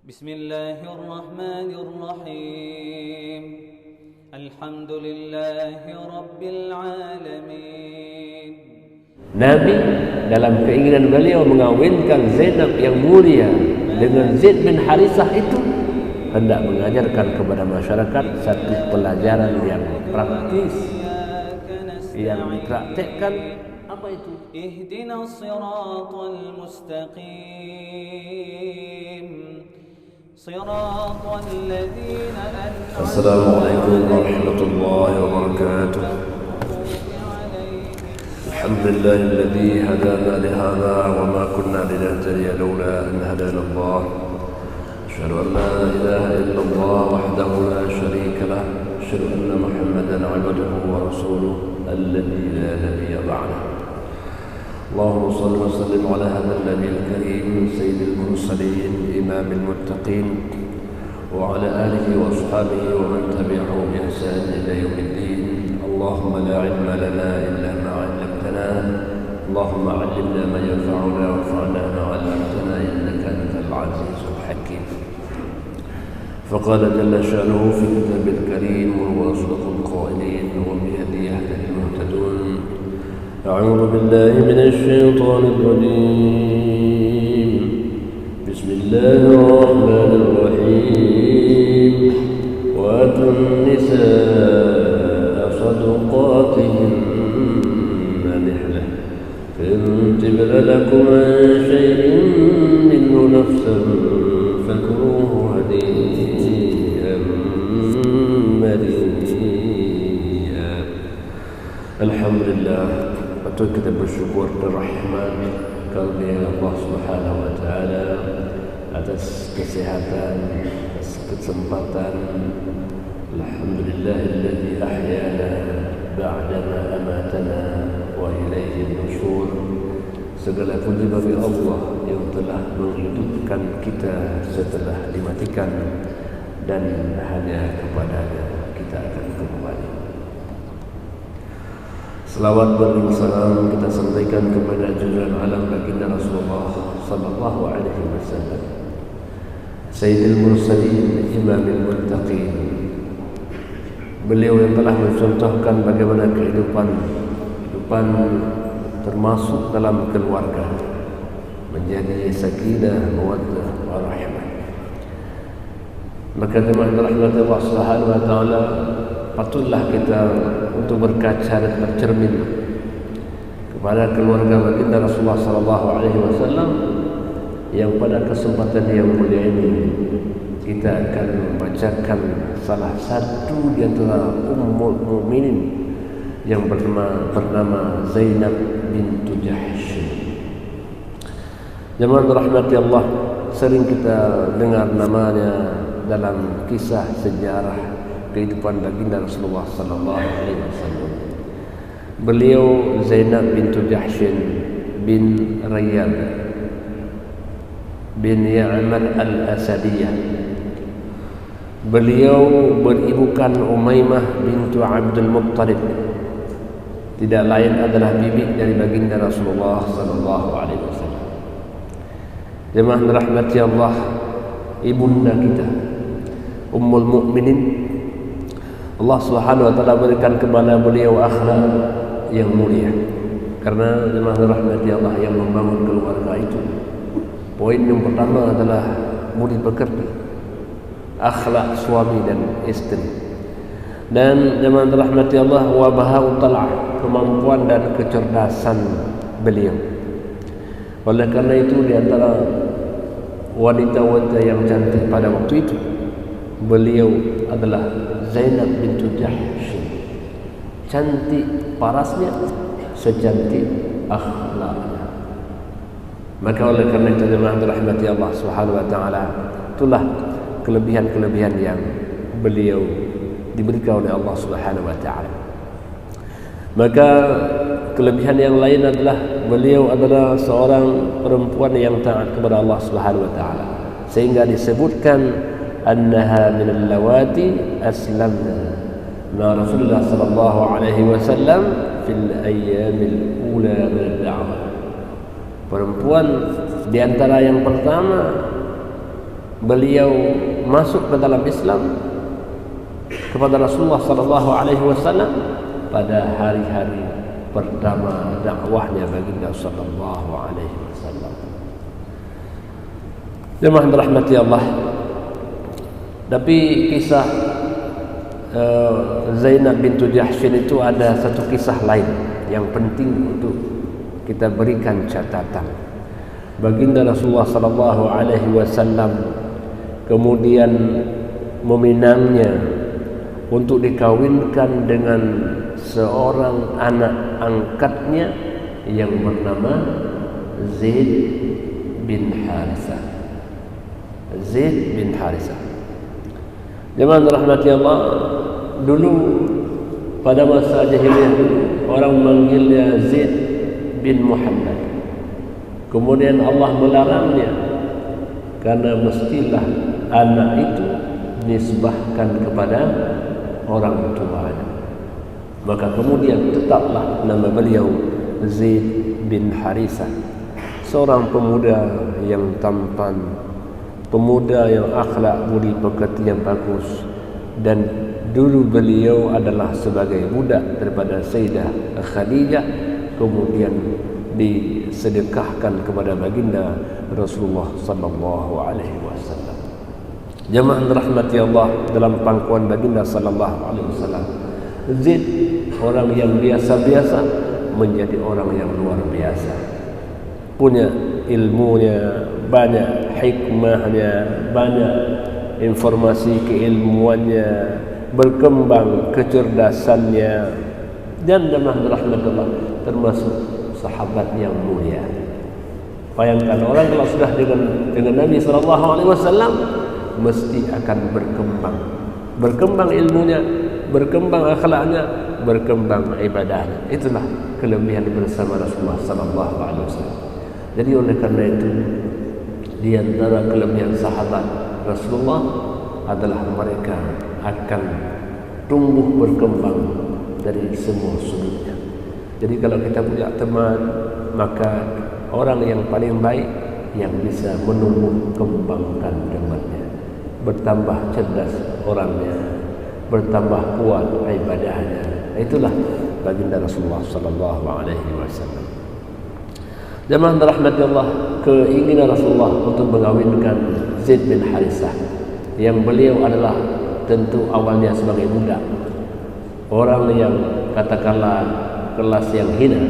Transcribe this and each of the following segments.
بسم الله الرحمن الرحيم الحمد لله رب العالمين. Nabi dalam keinginan beliau mengawinkan Zainab yang mulia dengan Zaid bin Harisah itu hendak mengajarkan kepada masyarakat satu pelajaran yang praktis, yang dipraktekkan. Apa itu? Ihdinas siratal mustaqim siratal ladzina an'amta. Assalamualaikum warahmatullahi wabarakatuh. Alhamdulillahi alladzi hadana li hadza wa ma kunna linahtadiya lawla an hadana Allah. Asyhadu an la ilaha illallah wahdahu la syarika lah. Asyhadu anna Muhammadan 'abduhu wa rasuluhu alladzi la nabiyya ba'dahu. اللهم صل وسلم على هذا النبي الكريم سيد المرسلين إمام المتقين وعلى آله وأصحابه ومن تبعه بإحسان إلى يوم الدين. اللهم لا علم لنا إلا ما علمتنا. اللهم علمنا ما ينفعنا وانفعنا ما علمتنا إنك أنت العزيز الحكيم. فقال جل شأنه في الكتاب الكريم وهو أصدق القائلين وبيده يهتدي المهتدون. أعوذ بالله من الشيطان الرجيم. بسم الله الرحمن الرحيم. وآتوا النساء صدقاتهن نحلة فإن تبن لكم عن شيء منه نفسا فكلوه هنيئا مريئا. الحمد لله. Patut kita bersyukur berrahmat kepada Allah Subhanahu wa taala atas kesehatan, atas kesempatan. Alhamdulillahilladzi ahyana ba'dama amatana wa ilaihi nusyur. Segala puji bagi Allah yang telah menghidupkan kita setelah dimatikan dan hanya kepadanya kita akan kembali. Selawat dan salam kita sampaikan kepada junjungan alam baginda Rasulullah sallallahu alaihi wasallam, Sayyidil Mursalin, Imamil Muttaqin. Beliau yang telah mencontohkan bagaimana kehidupan termasuk dalam keluarga menjadi sakinah, mawaddah, warahmah. Maka dengan rahmat Allah Subhanahu wa taala patutlah kita untuk berkaca dan bercermin kepada keluarga baginda Rasulullah sallallahu alaihi wasallam yang pada kesempatan yang mulia ini kita akan membacakan salah satu di antara ummul mukminin yang bernama Zainab bintu Jahsh. Jemaah rahmati Allah, sering kita dengar namanya dalam kisah sejarah kehidupan baginda Rasulullah sallallahu alaihi wasallam. Beliau Zainab bintu Jahsh bin Rayyan bin Ya'mar al-Asadiyah. Beliau beribukan Umaymah bintu Abdul Muttalib. Tidak lain adalah bibi dari baginda Rasulullah sallallahu alaihi wasallam. Jemaah rahmati Allah, ibunda kita Ummul Mukminin, Allah Subhanahu wa taala berikan kepada beliau akhlak yang mulia. Karena jemaah rahmati Allah yang membangun keluarga itu, poin yang pertama adalah budi pekerti, akhlak suami dan istri. Dan jemaah rahmati Allah, wa baha'u tal'ah, kemampuan dan kecerdasan beliau. Oleh karena itu di antara wanita-wanita yang cantik pada waktu itu, beliau adalah Zainab bintu Jahsh. Cantik parasnya, secantik akhlaknya. Maka oleh karena itu jemaah rahmati Allah Subhanahu wa taala, itulah kelebihan-kelebihan yang beliau diberikan oleh Allah Subhanahu wa taala. Maka kelebihan yang lain adalah beliau adalah seorang perempuan yang taat kepada Allah Subhanahu wa taala, sehingga disebutkan annaha min allawati aslamna ma Rasulullah sallallahu alaihi wasallam fil ayyamil ula min ad-da'wah. Perempuan di antara yang pertama beliau masuk ke dalam Islam kepada Rasulullah sallallahu alaihi wasallam pada hari-hari pertama dakwahnya baginda sallallahu alaihi wasallam. Jemaah dirahmati Allah. Tapi kisah Zainab bintu Jahshin itu ada satu kisah lain yang penting untuk kita berikan catatan. Baginda Rasulullah sallallahu alaihi wasallam kemudian meminangnya untuk dikawinkan dengan seorang anak angkatnya yang bernama Zaid bin Harithah. Zaid bin Harithah. Jemaah rahmati Allah, dulu pada masa jahiliyah orang memanggilnya Zaid bin Muhammad. Kemudian Allah melarangnya karena mestilah anak itu nisbahkan kepada orang tuanya. Maka kemudian tetaplah nama beliau Zaid bin Harithah, seorang pemuda yang tampan, pemuda yang akhlak budi pekerti yang bagus, dan dulu beliau adalah sebagai budak daripada Sayyidah Khadijah, kemudian disedekahkan kepada baginda Rasulullah sallallahu alaihi wasallam. Jemaah rahmati Allah, dalam pangkuan baginda sallallahu alaihi wasallam, Zaid orang yang biasa-biasa menjadi orang yang luar biasa. Punya ilmunya, banyak hikmahnya, banyak informasi keilmuannya, berkembang kecerdasannya, dan jemaah rahmatullah termasuk sahabat yang mulia. Bayangkan orang kalau sudah dengan Nabi sallallahu alaihi wasallam mesti akan berkembang ilmunya, berkembang akhlaknya, berkembang ibadahnya. Itulah kelebihan bersama Rasulullah sallallahu alaihi wasallam. Jadi oleh karena itu, di antara kelebihan sahabat Rasulullah adalah mereka akan tumbuh berkembang dari semua sudutnya. Jadi kalau kita punya teman, maka orang yang paling baik yang bisa menumbuh kembangkan temannya, bertambah cerdas orangnya, bertambah kuat ibadahnya. Itulah baginda Rasulullah sallallahu alaihi wasallam. Jemaah rahmati Allah, keinginan Rasulullah untuk mengawinkan Zaid bin Harithah, yang beliau adalah tentu awalnya sebagai budak, orang yang katakanlah kelas yang hina,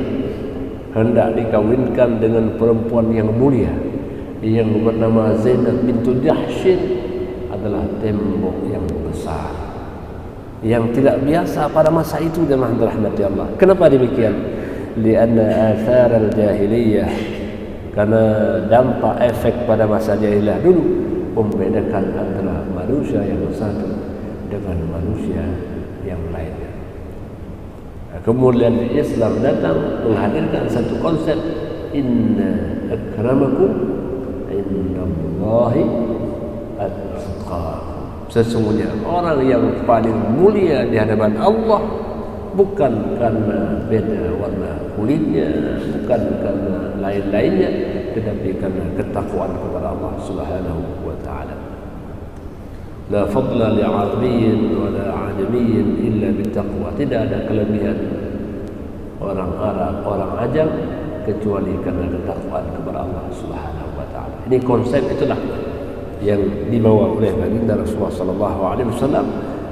hendak dikawinkan dengan perempuan yang mulia yang bernama Zainab bintu Jahshin, adalah tembok yang besar yang tidak biasa pada masa itu. Jemaah rahmati Allah, kenapa demikian? Lianna athar al-jahiliyah, karena dampak efek pada masa jahiliyah dulu membedakan antara manusia yang satu dengan manusia yang lainnya. Kemudian Islam datang menghadirkan satu konsep, inna akramakum indallahi atqakum. Sesungguhnya orang yang paling mulia di hadapan Allah bukan karena beda warna kulitnya, bukan karena lain-lainnya, tetapi karena ketakwaan kepada Allah Subhanahu wa taala. La fadla li 'arabiyyin wa la 'ajamiyyin illa bittaqwa. Tidak ada kelebihan orang Arab, orang Ajam kecuali karena ketakwaan kepada Allah Subhanahu wa taala. Ini konsep itulah yang dibawa oleh baginda Rasulullah sallallahu alaihi wasallam.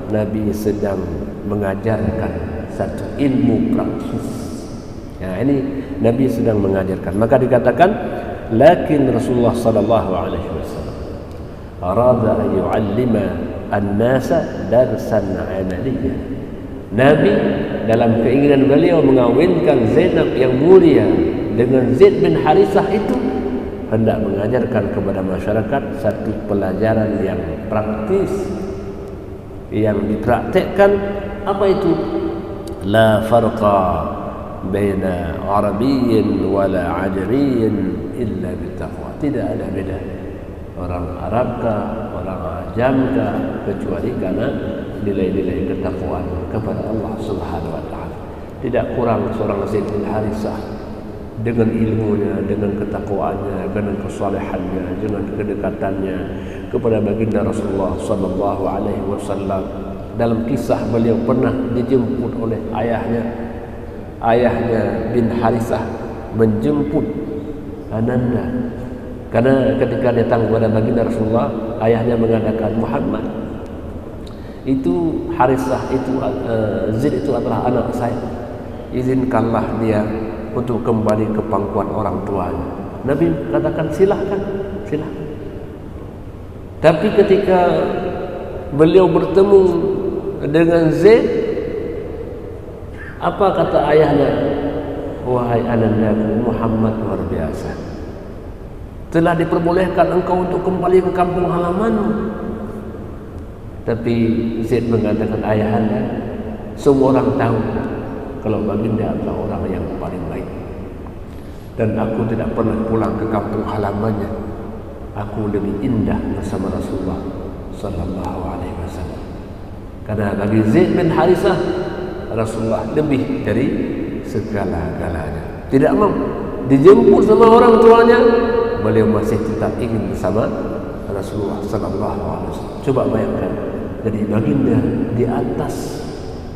Nabi sedang mengajarkan satu ilmu praktis. Ya, ini Nabi sedang mengajarkan. Maka dikatakan, lakin Rasulullah sallallahu alaihi wasallam arada an yu'allima an-nasa darsan 'amaliyyan. Nabi dalam keinginan beliau mengawinkan Zainab yang mulia dengan Zaid bin Harithah itu hendak mengajarkan kepada masyarakat satu pelajaran yang praktis, yang dipraktekkan. Apa itu? La farqa baina Arabiyyin wala Ajamiyyin illa bittaqwa. Tidak ada beda orang Arabkah, orang Ajamkah, kecuali karena nilai-nilai ketakwaan kepada Allah Subhanahu wa taala. Tidak kurang seorang Zaid bin Harithah dengan ilmunya, dengan ketakwaannya, dengan kesalehannya, dengan kedekatannya, kepada baginda Rasulullah sallallahu alaihi wasallam. Dalam kisah beliau pernah dijemput oleh ayahnya bin Harithah menjemput Ananda, karena ketika datang kepada baginda Rasulullah, ayahnya mengatakan, Muhammad itu Harithah itu Zaid itu adalah anak saya, izinkanlah dia untuk kembali ke pangkuan orang tuanya. Nabi katakan silahkan. Tapi ketika beliau bertemu dengan Zaid, apa kata ayahnya? Wahai anandaku, Muhammad luar biasa, telah diperbolehkan engkau untuk kembali ke kampung halamanmu. Tapi Zaid mengatakan, ayahanda, semua orang tahu kalau baginda adalah orang yang paling baik, dan aku tidak pernah pulang ke kampung halamannya. Aku lebih indah bersama Rasulullah sallallahu alaihi wasallam. Karena bagi Zaid bin Harithah, Rasulullah lebih dari segala-galanya. Tidak mau dijemput sama orang tuanya, beliau masih tetap ingin bersama Rasulullah sallallahu alaihi wasallam. Coba bayangkan, jadi baginda di atas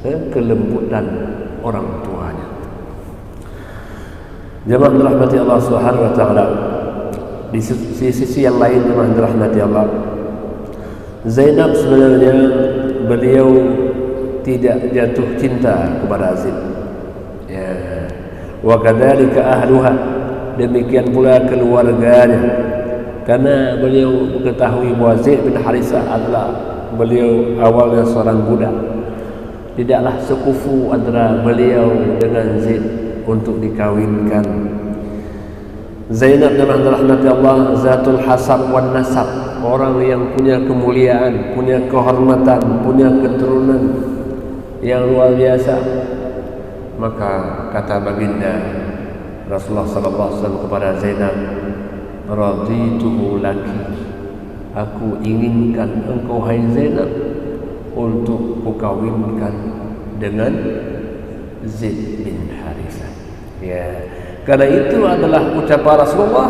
kelembutan orang tuanya. Jemaah dirahmati Allah Subhanahu wa taala. Di sisi yang lain, jemaah dirahmati Allah, Zainab sebenarnya beliau tidak jatuh cinta kepada Zaid. Ya. Wa kadzalika ahluha, demikian pula keluarganya. Karena beliau mengetahui bahwa Zaid bin Harithah adalah beliau awalnya seorang budak. Tidaklah sekufu antara beliau dengan Zaid untuk dikawinkan. Zainab dan rahmati Allah zatul hasab wan nasab, orang yang punya kemuliaan, punya kehormatan, punya keturunan yang luar biasa. Maka kata baginda Rasulullah sallallahu alaihi wasallam kepada Zainab, radituhu laki, aku inginkan engkau hai Zainab untuk kukawinkan dengan Zaid bin Harithah. Ya, karena itu adalah ucapan Rasulullah,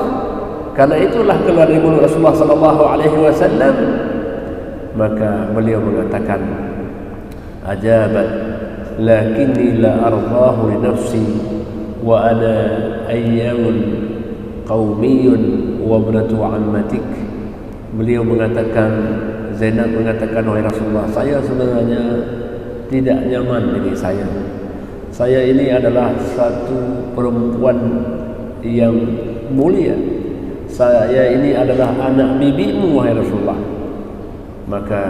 karena itulah keluar dari mulut Rasulullah sallallahu alaihi wasallam. Maka beliau mengatakan, ajabat lakinni la ardahu li nafsi wa ana ayyamun qaumiyun wa ibnatu ammatik. Beliau mengatakan, Zainab mengatakan, wahai Rasulullah, saya sebenarnya tidak nyaman diri saya. Saya ini adalah satu perempuan yang mulia. Saya ini adalah anak bibimu, wahai Rasulullah. Maka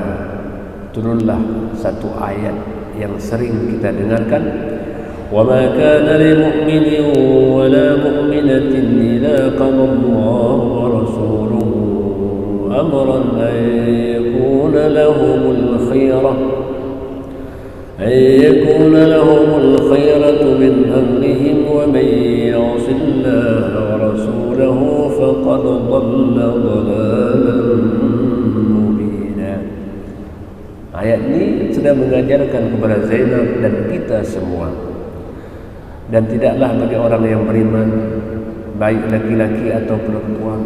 turunlah satu ayat yang sering kita dengarkan, wa ma kana lil mu'minin wa la mu'minatin idza qada Allahu wa rasuluhu amran an yakuna lahumul khiyarah min amrihim wa man ya'si Allaha wa rasulahu faqad dhalla dhalalan mubina. Ayat ini sudah mengajarkan kepada Zainab dan kita semua, dan tidaklah bagi orang yang beriman, baik laki-laki atau perempuan,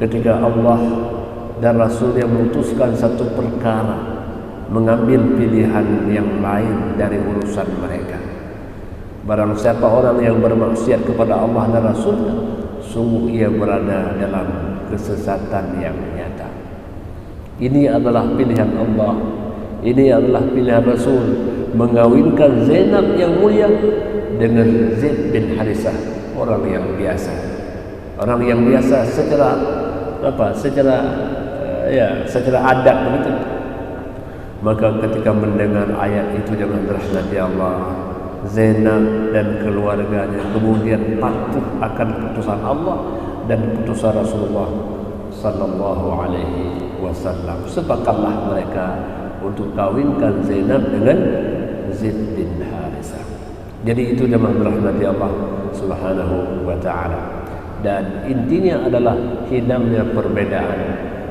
ketika Allah dan Rasul yang memutuskan satu perkara, mengambil pilihan yang lain dari urusan mereka. Barang siapa orang yang bermaksiat kepada Allah dan Rasulnya, sungguh ia berada dalam kesesatan yang nyata. Ini adalah pilihan Allah, ini adalah pilihan Rasul, mengawinkan Zainab yang mulia dengan Zaid bin Harithah, orang yang biasa. Orang yang biasa secara secara adat begitu. Maka ketika mendengar ayat itu, jangan dirahmati Allah, Zainab dan keluarganya kemudian patuh akan putusan Allah dan putusan Rasulullah sallallahu alaihi wasallam. Sepakatlah mereka untuk kawinkan Zainab dengan Zaid bin Harithah. Jadi itu jemaah dirahmati Allah Subhanahu wa taala. Dan intinya adalah hilangnya perbedaan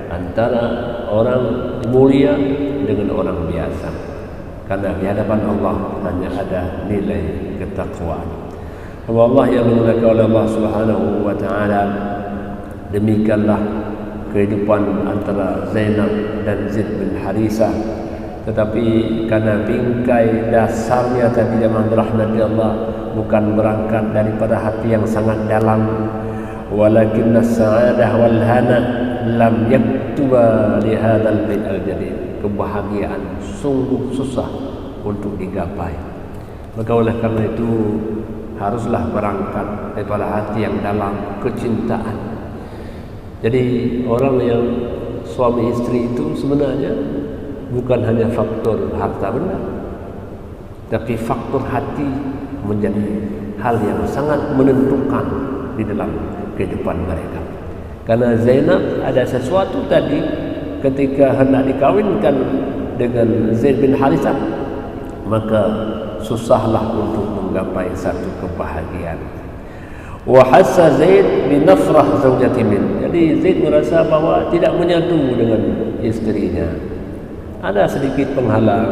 antara orang mulia dengan orang biasa, karena di hadapan Allah hanya ada nilai ketakwaan. Allah yang dimuliakan oleh Allah Subhanahu wa taala, demikianlah kehidupan antara Zainab dan Zaid bin Harisah. Tetapi karena bingkai dasarnya tadi jemaah rahmati Allah bukan berangkat daripada hati yang sangat dalam, walakin as-sa'adah wal hana lam yaktuba li hadzal bait al-jadid. Kebahagiaan sungguh susah untuk digapai. Maka oleh karena itu haruslah berangkat daripada hati yang dalam, kecintaan. Jadi orang yang suami istri itu sebenarnya bukan hanya faktor harta benda, tapi faktor hati menjadi hal yang sangat menentukan di dalam kehidupan mereka. Karena Zainab ada sesuatu tadi ketika hendak dikawinkan dengan Zaid bin Harisah, maka susahlah untuk menggapai satu kebahagiaan. Wa hassa Zaid bi nafrah zaujati min. Jadi Zaid merasa bahwa tidak menyatu dengan istrinya. Ada sedikit penghalang,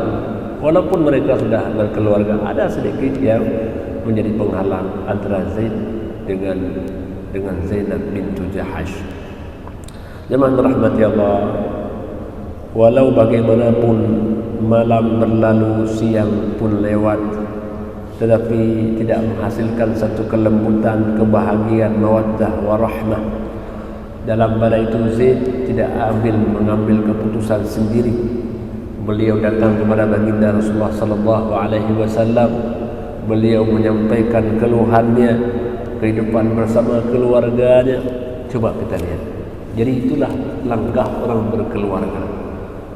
walaupun mereka sudah berkeluarga, ada sedikit yang menjadi penghalang antara Zaid dengan Zainab bintu Jahash. Jemaah rahmati Allah, walau bagaimanapun malam berlalu, siang pun lewat, tetapi tidak menghasilkan satu kelembutan, kebahagiaan, mawaddah, warahmah. Dalam pada itu Zaid tidak mengambil keputusan sendiri. Beliau datang kepada baginda Rasulullah sallallahu alaihi wasallam. Beliau menyampaikan keluhannya, kehidupan bersama keluarganya. Coba kita lihat. Jadi itulah langkah orang berkeluarga.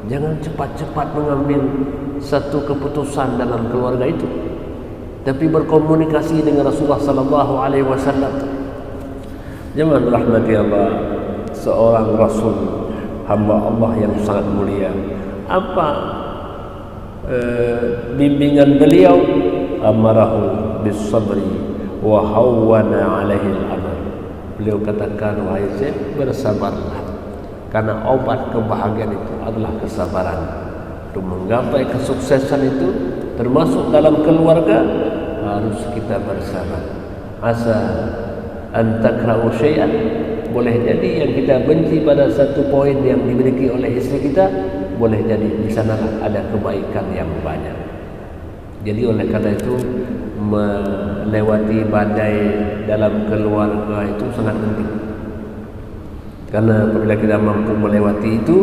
Jangan cepat-cepat mengambil satu keputusan dalam keluarga itu, tapi berkomunikasi dengan Rasulullah sallallahu alaihi wasallam. Jemaah rahmati Allah, seorang rasul, hamba Allah yang sangat mulia. Apa bimbingan beliau? Amarahu bis-sabri wa hawwana alaihi al-amr. Beliau katakan, wahai Zaid, bersabarlah, karena obat kebahagiaan itu adalah kesabaran. Untuk menggapai kesuksesan itu, termasuk dalam keluarga, harus kita bersabar. Asa an takrahu syai'an, boleh jadi yang kita benci pada satu poin yang dimiliki oleh istri kita, boleh jadi di sana ada kebaikan yang banyak. Jadi oleh karena itu melewati badai dalam keluarga itu sangat penting. Karena apabila kita mampu melewati itu,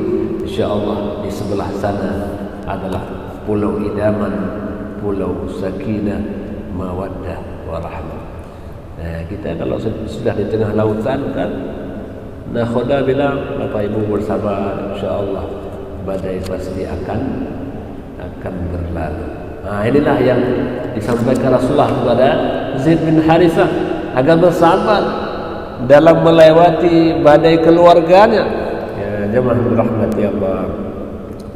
insya-Allah di sebelah sana adalah pulau idaman, pulau sakinah, mawaddah, warahmah. Nah, kita kalau sudah di tengah lautan kan, nakhoda bilang, Bapak Ibu bersabar, insya-Allah badai pasti akan berlalu. Nah, inilah yang disampaikan Rasulullah kepada Zaid bin Harisah agar bersabar dalam melewati badai keluarganya. Ya, jemaah rahmati Allah,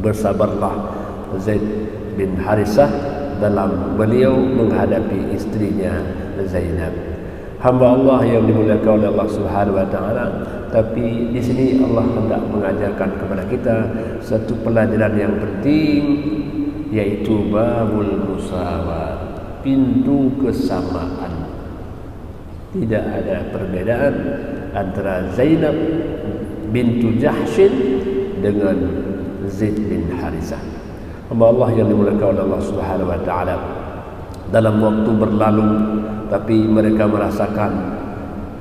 bersabarlah Zaid bin Harisah dalam beliau menghadapi istrinya Zainab. Hamba Allah yang dimuliakan oleh Allah Subhanahu wa taala, tapi di sini Allah hendak mengajarkan kepada kita satu pelajaran yang penting, yaitu babul musawat, pintu kesamaan. Tidak ada perbedaan antara Zainab bintu Jahshin dengan Zaid bin Harisah. Hamba Allah yang dimuliakan oleh Allah Subhanahu wa taala, dalam waktu berlalu tapi mereka merasakan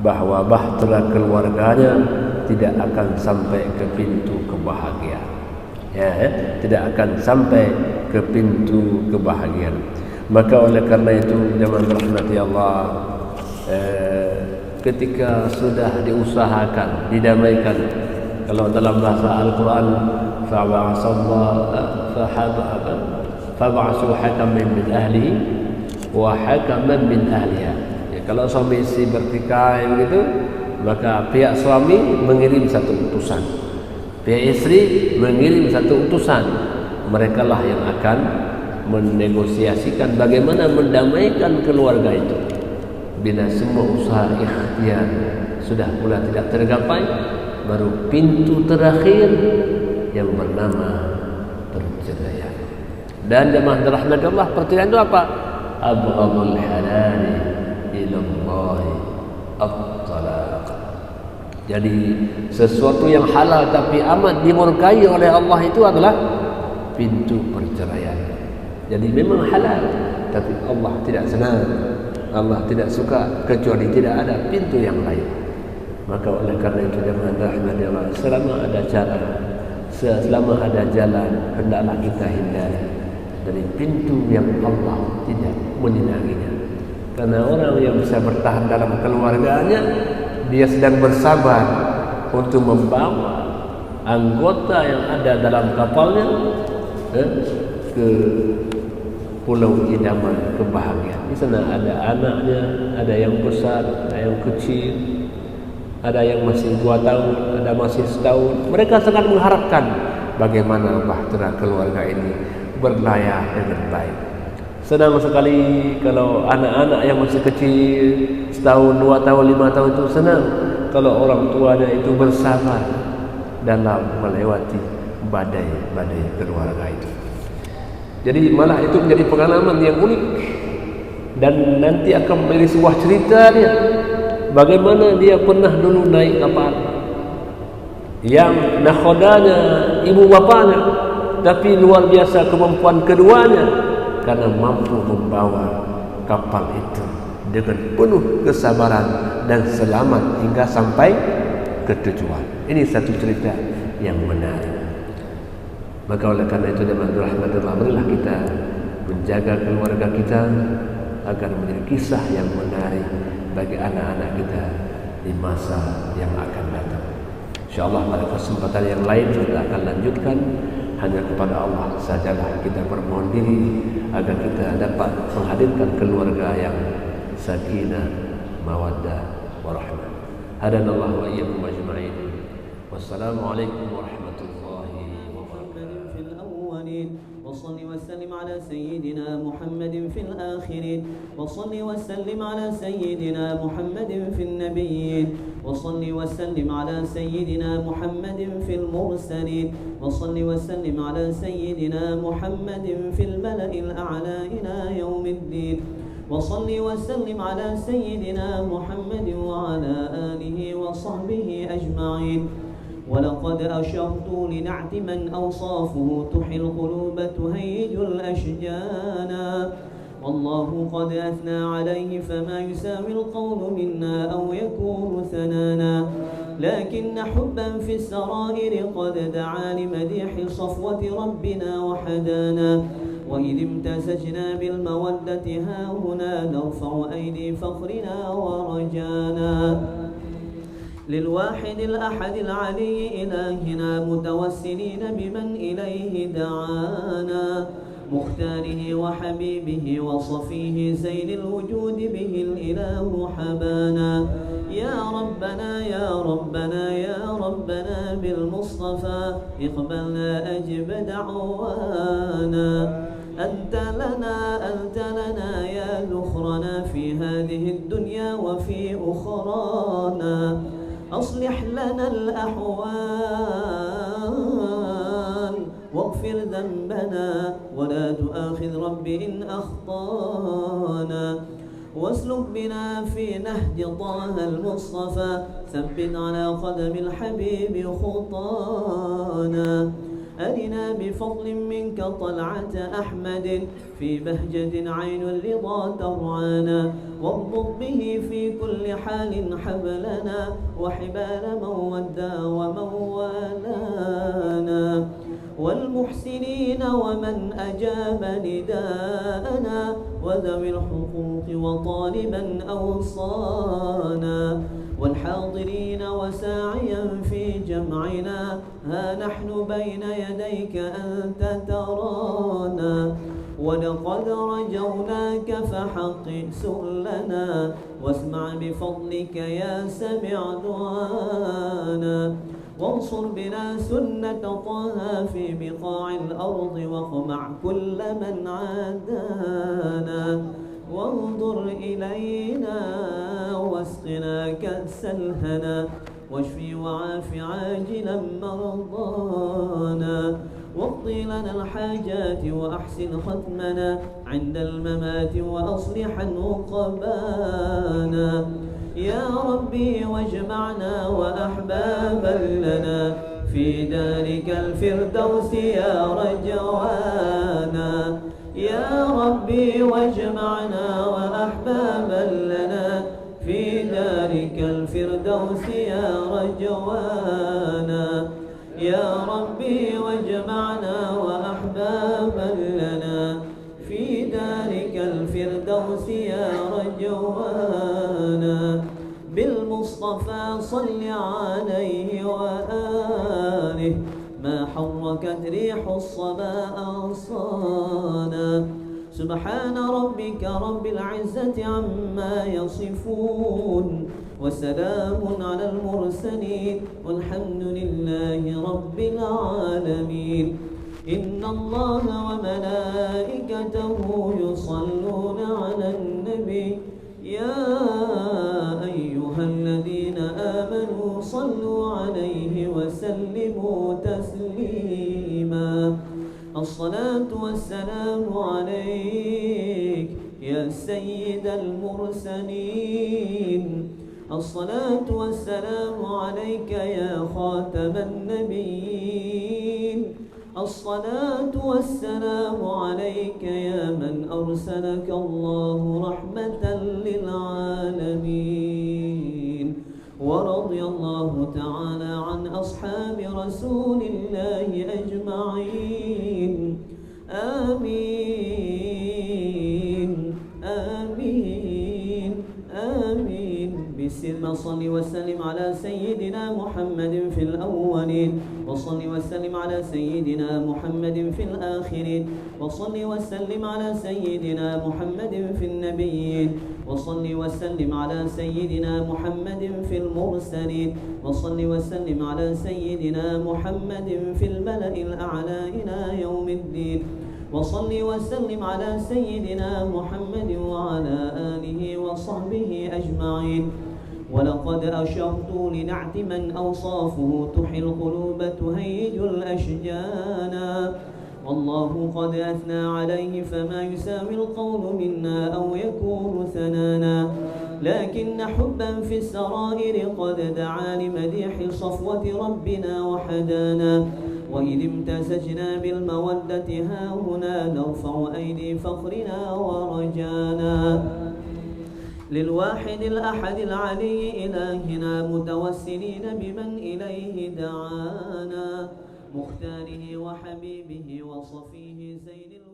bahwa bahtera keluarganya tidak akan sampai ke pintu kebahagiaan. Ya, tidak akan sampai ke pintu kebahagiaan. Maka oleh karena itu, jemaah rahmati Allah, ketika sudah diusahakan, didamaikan, kalau dalam bahasa Al-Quran, fab'asu hakaman min ahlihi wa hakaman min ahliha. Ya, kalau suami istri bertikai begitu, maka pihak suami mengirim satu utusan, pihak istri mengirim satu utusan. Mereka lah yang akan menegosiasikan bagaimana mendamaikan keluarga itu. Bila semua usaha ikhtiar sudah pula tidak tergapai, baru pintu terakhir yang bernama perceraian. Dan jemaah rahmat Allah, perceraian itu apa? Abghadul halali ila Allah at-talaq. Jadi sesuatu yang halal tapi amat dimurkai oleh Allah itu adalah pintu perceraian. Jadi memang halal tapi Allah tidak senang, Allah tidak suka kecuali tidak ada pintu yang lain. Maka oleh karena itu jemaah rahimahullah, selama ada cara, selama ada jalan, hendaklah kita hindari dari pintu yang Allah tidak menyenanginya. Karena orang yang bisa bertahan dalam keluarganya, dia sedang bersabar untuk membawa anggota yang ada dalam kapalnya ke pulau idaman kebahagiaan. Di sana ada anaknya, ada yang besar, ada yang kecil, ada yang masih 2 tahun, ada masih setahun. Mereka sangat mengharapkan bagaimana bahtera keluarga ini berlayar dengan baik. Senang sekali kalau anak-anak yang masih kecil, setahun, 2 tahun, 5 tahun itu senang kalau orang tuanya itu bersabar dalam melewati badai-badai keluarga itu. Jadi malah itu menjadi pengalaman yang unik, dan nanti akan menjadi sebuah cerita dia bagaimana dia pernah dulu naik kapal yang nakhodanya ibu bapanya, tapi luar biasa kemampuan keduanya karena mampu membawa kapal itu dengan penuh kesabaran dan selamat hingga sampai ke tujuan. Ini satu cerita yang menarik. Maka oleh karena itu jemaah rahmatullah, marilah kita menjaga keluarga kita agar menjadi kisah yang menarik bagi anak-anak kita di masa yang akan datang. InsyaAllah pada kesempatan yang lain kita akan lanjutkan. Hanya kepada Allah sajalah kita bermohon diri agar kita dapat menghadirkan keluarga yang sakinah, mawaddah, warahmah. Hadanallahu wa iyyakum ajma'in. Wassalamualaikum warahmatullahi wabarakatuh. وصل وسلم على سيدنا محمد في الآخرين وصل وسلم على سيدنا محمد في النبيين وصل وسلم على سيدنا محمد في المرسلين وصل وسلم على سيدنا محمد في الملأ الأعلى إلى يوم الدين وصل وسلم على سيدنا محمد وعلى آله وصحبه أجمعين. ولقد أشرت لنعت من أوصافه تحيي القلوب تهيج الأشجان والله قد أثنى عليه فما يساوي القول منا أو يكون ثنانا لكن حبا في السرائر قد دعا لمديح صفوة ربنا وحدانا وإذ امتزجنا بالمودة ها هنا نرفع أيدي فخرنا ورجانا للواحد الأحد العلي إلهنا متوسلين بمن إليه دعانا مختاره وحبيبه وصفيه زين الوجود به الإله حبانا يا ربنا يا ربنا يا ربنا بالمصطفى اقبلنا أجب دعوانا أنت لنا يا ذخرنا في هذه الدنيا وفي أخرانا أصلح لنا الأحوال واغفر ذنبنا ولا تؤاخذ رب إن أخطانا واسلك بنا في نهج طه المصطفى ثبت على قدم الحبيب خطانا أرنا بفضل منك طلعة أحمد في بهجة عين الرضا ترعانا واربط به في كل حال حبلنا وحبال من ودى ومن والانا والمحسنين ومن أجاب نداءنا وذوي الحقوق وطالبا أوصانا والحاضرين وساعيا في جمعنا ها نحن بين يديك أنت ترانا ولقد رجوناك فحقق سؤلنا واسمع بفضلك يا سمع دعانا وانصر بنا سنة طه في بقاع الأرض واقمع كل من عادانا وانظر إلينا واسقنا كأس الهنا واشفي وعاف عاجلا مرضانا واقضي لنا الحاجات وأحسن ختمنا عند الممات وأصلح عقبانا يا ربي واجمعنا وأحبابا لنا في دارك الفردوس يا رجوانا. يا ربي واجمعنا وأحبابا لنا في دارك الفردوس يا رجوانا. يا ربي واجمعنا وأحبابا لنا في دارك الفردوس يا رجوانا. بالمصطفى صل عليه وآله ما حركت ريح الصبا أغصانا. سبحان ربك رب العزة عما يصفون وسلام على المرسلين والحمد لله رب العالمين. إن الله وملائكته يصلون على النبي يا أيها الذين آمنوا صلوا عليه وسلموا تسليما. الصلاة والسلام عليك يا سيد المرسلين. الصلاة والسلام عليك يا خاتم النبيين. الصلاة والسلام عليك يا من أرسلك الله رحمة للعالمين. ورضي الله تعالى عن أصحاب رسول الله أجمعين. آمين آمين آمين. بسم صل وسلم على سيدنا محمد في الأولين وصل وسلم على سيدنا محمد في الآخرين وصل وسلم على سيدنا محمد في النبيين وصل وسلم على سيدنا محمد في المرسلين وصل وسلم على سيدنا محمد في الملأ الأعلى إلى يوم الدين وصل وسلم على سيدنا محمد وعلى آله وصحبه أجمعين. ولقد أشرت لنعت من أوصافه تحي القلوب تهيج الأشجانا. والله قد أثنى عليه فما يساوي القول منا أو يكون ثنانا. لكن حبا في السرائر قد دعا لمديح صفوة ربنا وحدانا. وإذ امتزجنا بالمودة هاهنا نرفع أيدي فخرنا ورجانا. للواحد الأحد العلي إلهنا متوسلين بمن إليه دعانا. مختاره وحبيبه وصفيه زين